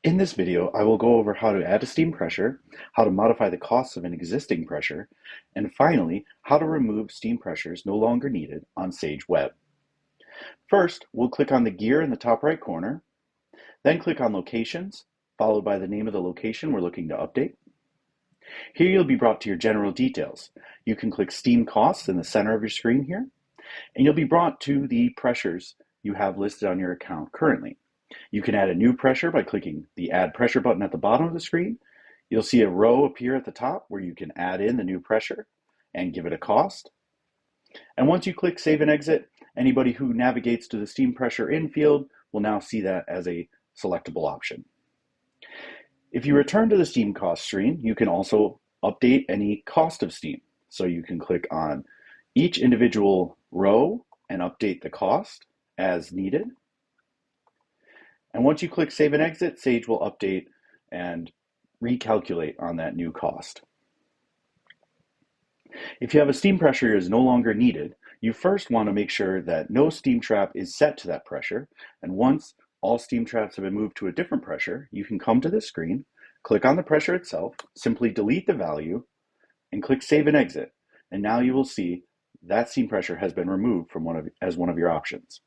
In this video, I will go over how to add a steam pressure, how to modify the costs of an existing pressure, and finally, how to remove steam pressures no longer needed on Sage Web. First, we'll click on the gear in the top right corner, then click on Locations, followed by the name of the location we're looking to update. Here you'll be brought to your general details. You can click Steam Costs in the center of your screen here, and you'll be brought to the pressures you have listed on your account currently. You can add a new pressure by clicking the Add Pressure button at the bottom of the screen. You'll see a row appear at the top where you can add in the new pressure and give it a cost. And once you click Save and Exit, anybody who navigates to the Steam Pressure In field will now see that as a selectable option. If you return to the Steam Cost screen, you can also update any cost of steam. So you can click on each individual row and update the cost as needed. And once you click Save and Exit, Sage will update and recalculate on that new cost. If you have a steam pressure that is no longer needed, you first want to make sure that no steam trap is set to that pressure. And once all steam traps have been moved to a different pressure, you can come to this screen, click on the pressure itself, simply delete the value, and click Save and Exit. And now you will see that steam pressure has been removed from one of your options.